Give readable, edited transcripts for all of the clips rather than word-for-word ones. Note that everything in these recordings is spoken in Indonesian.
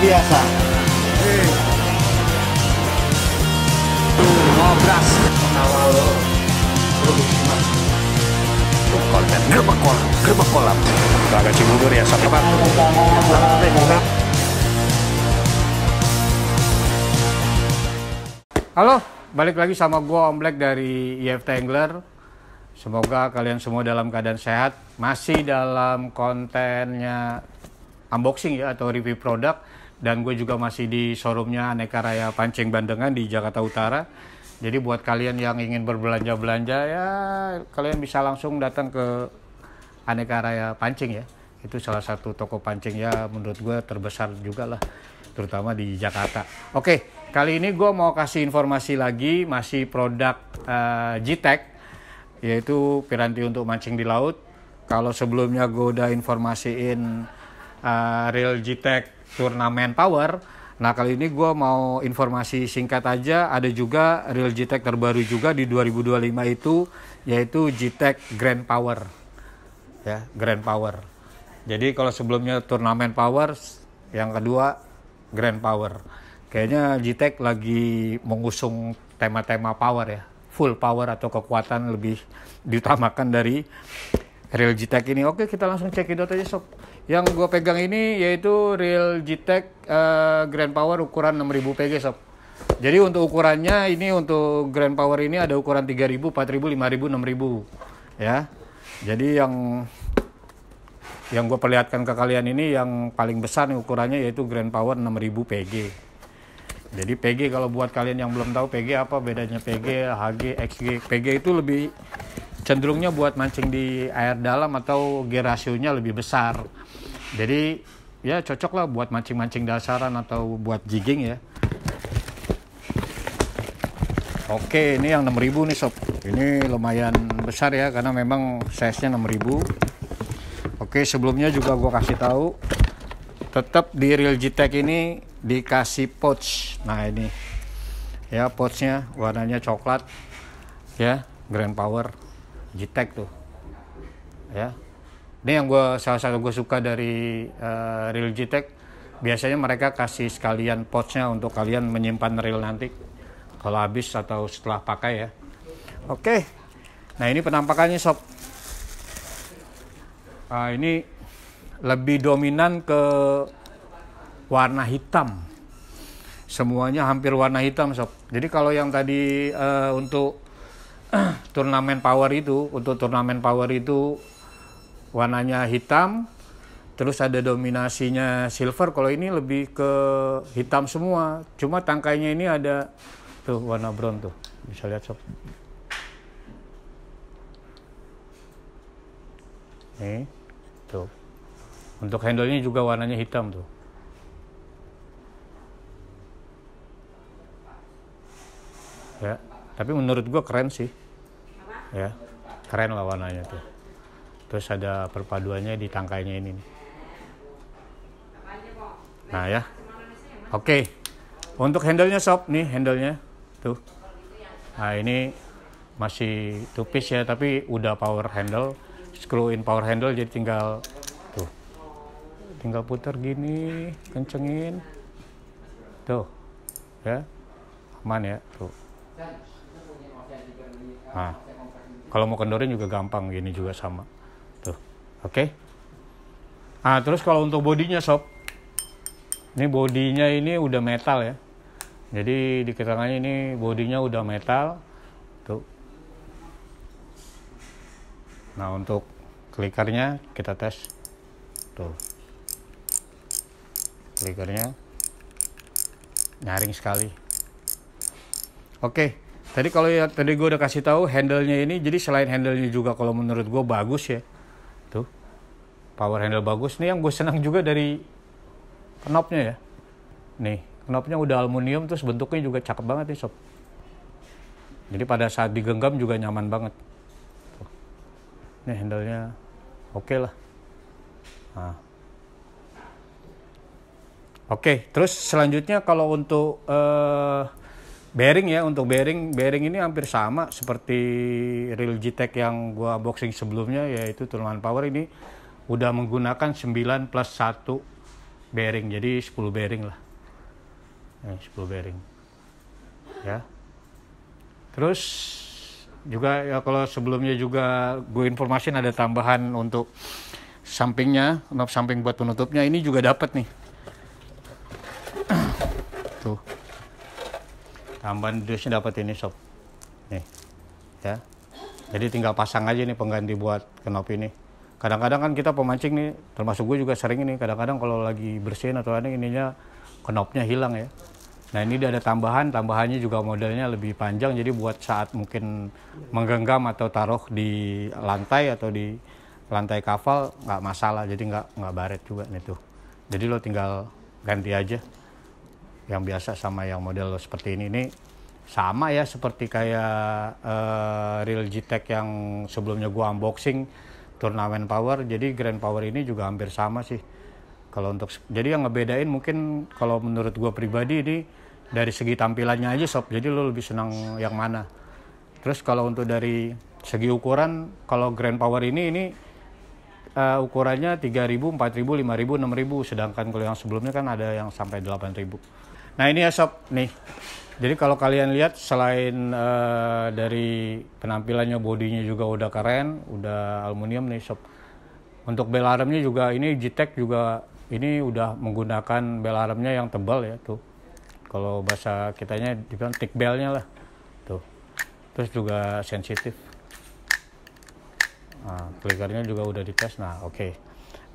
biasa. Ngobras awal produksi mas konten gerbek kolam Telaga Cibubur ya sobat. Halo, balik lagi sama gua Om Black dari IFT Angler. Semoga kalian semua dalam keadaan sehat. Masih dalam kontennya unboxing ya atau review produk. Dan gue juga masih di showroomnya Aneka Raya Pancing Bandengan di Jakarta Utara. Jadi buat kalian yang ingin berbelanja-belanja ya kalian bisa langsung datang ke Aneka Raya Pancing ya. Itu salah satu toko pancing ya menurut gue terbesar juga lah, terutama di Jakarta. Oke, kali ini gue mau kasih informasi lagi masih produk G-Tech, yaitu piranti untuk mancing di laut. Kalau sebelumnya gue udah informasiin reel G-Tech turnamen power. Nah kali ini gue mau informasi singkat aja, ada juga reel G-Tech terbaru juga di 2025 itu, yaitu G-Tech Grand Power. Ya, Grand Power. Jadi kalau sebelumnya turnamen power, yang kedua Grand Power. Kayaknya G-Tech lagi mengusung tema-tema power ya, full power atau kekuatan lebih diutamakan dari reel G-Tech ini. Oke, kita langsung cekidot aja sob. Yang gue pegang ini yaitu reel G-Tech Grand Power ukuran 6000 PG sob. Jadi untuk ukurannya ini untuk Grand Power ini ada ukuran 3000, 4000, 5000, 6000 ya. Jadi yang gue perlihatkan ke kalian ini yang paling besar nih ukurannya yaitu Grand Power 6000 PG. Jadi PG kalau buat kalian yang belum tahu PG apa bedanya PG, HG, XG. PG itu lebih cenderungnya buat mancing di air dalam atau G rasionya lebih besar. Jadi ya cocok lah buat mancing-mancing dasaran atau buat jigging ya. Oke, ini yang 6000 nih sob. Ini lumayan besar ya karena memang size-nya 6000. Oke, sebelumnya juga gua kasih tahu tetap di reel G-Tech ini dikasih pouch. Nah ini ya pouchnya warnanya coklat ya, Grand Power G-Tech tuh ya. Ini yang salah satu gue suka dari reel G-Tech. Biasanya mereka kasih sekalian pouchnya untuk kalian menyimpan reel nanti kalau habis atau setelah pakai ya. Oke, nah ini penampakannya sob. Ini lebih dominan ke warna hitam. Semuanya hampir warna hitam sob. Jadi kalau yang tadi untuk turnamen power itu, warnanya hitam, terus ada dominasinya silver. Kalau ini lebih ke hitam semua. Cuma tangkainya ini ada tuh warna brown tuh, bisa lihat sob. Nih, tuh. Untuk handle-nya juga warnanya hitam tuh. Ya, tapi menurut gua keren sih. Ya, keren lah warnanya tuh. Terus ada perpaduannya di tangkainya ini. Nah ya, oke. Untuk handle-nya sob, nih handle-nya tuh. Nah ini masih two piece ya, tapi udah power handle, screw in power handle, jadi tinggal tuh, tinggal putar gini, kencengin, tuh, ya, aman ya, tuh. Nah, kalau mau kendorin juga gampang, gini juga sama. Tuh, oke. Nah, terus kalau untuk bodinya sob, ini bodinya ini udah metal ya. Jadi di keterangannya ini bodinya udah metal. Tuh. Nah, untuk klikernya kita tes. Tuh. Klikernya nyaring sekali. Oke. Tadi kalau ya tadi gue udah kasih tahu handle-nya ini, jadi selain handle-nya juga kalau menurut gue bagus ya. Tuh. Power handle bagus. Nih yang gue senang juga dari knopnya ya. Nih, knopnya udah aluminium terus bentuknya juga cakep banget nih sob. Jadi pada saat digenggam juga nyaman banget. Tuh. Nih handle-nya oke lah. Nah. Oke, terus selanjutnya kalau untuk bearing ya, untuk bearing ini hampir sama seperti reel G-Tech yang gua unboxing sebelumnya, yaitu turnamen power. Ini udah menggunakan 9+1 bearing, jadi 10 bearing lah. 10 bearing. Ya. Terus juga ya kalau sebelumnya juga gue informasin ada tambahan untuk sampingnya, knob samping buat penutupnya ini juga dapat nih. Tuh. Tambahan dusnya dapat ini sob. Nih. Ya. Jadi tinggal pasang aja nih pengganti buat knob ini. Kadang-kadang kan kita pemancing nih, termasuk gue juga sering ini, kadang-kadang kalau lagi bersihin atau ada ininya knobnya hilang ya. Nah ini ada tambahannya juga modelnya lebih panjang, jadi buat saat mungkin menggenggam atau taruh di lantai atau di lantai kafal nggak masalah, jadi nggak baret juga nih tuh. Jadi lo tinggal ganti aja yang biasa sama yang model seperti ini sama ya seperti kayak Real G-Tech yang sebelumnya gua unboxing turnamen power. Jadi Grand Power ini juga hampir sama sih. Kalau untuk jadi yang ngebedain mungkin kalau menurut gua pribadi ini dari segi tampilannya aja sob, jadi lo lebih senang yang mana. Terus kalau untuk dari segi ukuran, kalau Grand Power ini ukurannya 3.000, 4.000, 5.000, 6.000, sedangkan kalau yang sebelumnya kan ada yang sampai 8.000. Nah ini ya sob, nih. Jadi kalau kalian lihat selain dari penampilannya, bodinya juga udah keren, udah aluminium nih sob. Untuk bel armnya juga ini G-Tech juga ini udah menggunakan bel armnya yang tebal ya tuh. Kalau bahasa kitanya dibilang thick belnya lah tuh. Terus juga sensitif. Nah, clickernya juga udah dites. Nah oke.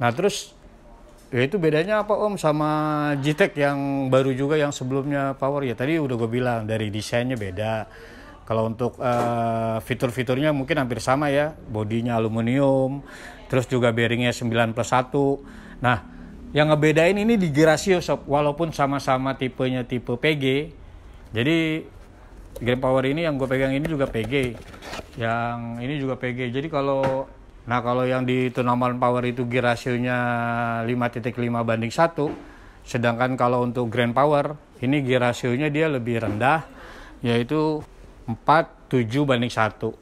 Nah terus ya itu bedanya apa Om sama G-Tech yang baru juga yang sebelumnya power ya? Tadi udah gue bilang dari desainnya beda. Kalau untuk fitur-fiturnya mungkin hampir sama ya. Bodinya aluminium, terus juga bearingnya 9+1. Nah yang ngebedain ini di gear ratio sob, walaupun sama-sama tipenya tipe PG. Jadi Grand Power ini yang gue pegang ini juga PG, yang ini juga PG. Jadi kalau yang di turnamen power itu gear rasionya 5.5 banding 1, sedangkan kalau untuk Grand Power ini gear rasionya dia lebih rendah, yaitu 4.7 banding 1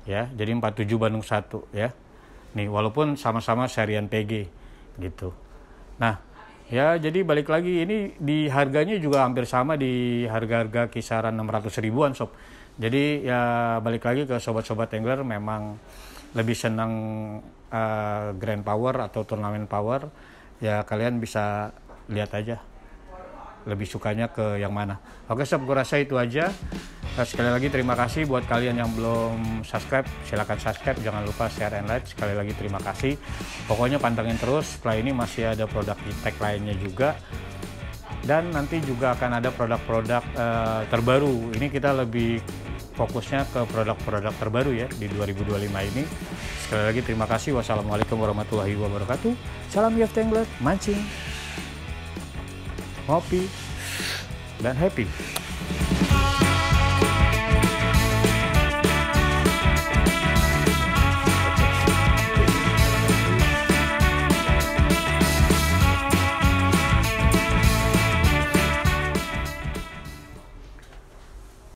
ya. Jadi 4.7 banding 1 ya. Nih walaupun sama-sama serian PG gitu. Nah ya jadi balik lagi ini di harganya juga hampir sama, di harga-harga kisaran 600 ribuan sob. Jadi ya balik lagi ke sobat-sobat angler memang lebih senang Grand Power atau turnamen power ya, kalian bisa lihat aja lebih sukanya ke yang mana. Oke sob, gue rasa itu aja. Sekali lagi terima kasih buat kalian yang belum subscribe, silakan subscribe, jangan lupa share and like. Sekali lagi terima kasih. Pokoknya pantengin terus, setelah ini masih ada produk G-Tech lainnya juga. Dan nanti juga akan ada produk-produk terbaru. Ini kita lebih fokusnya ke produk-produk terbaru ya di 2025 ini. Sekali lagi terima kasih. Wassalamualaikum warahmatullahi wabarakatuh. Salam IFT Angler, mancing, ngopi, dan happy.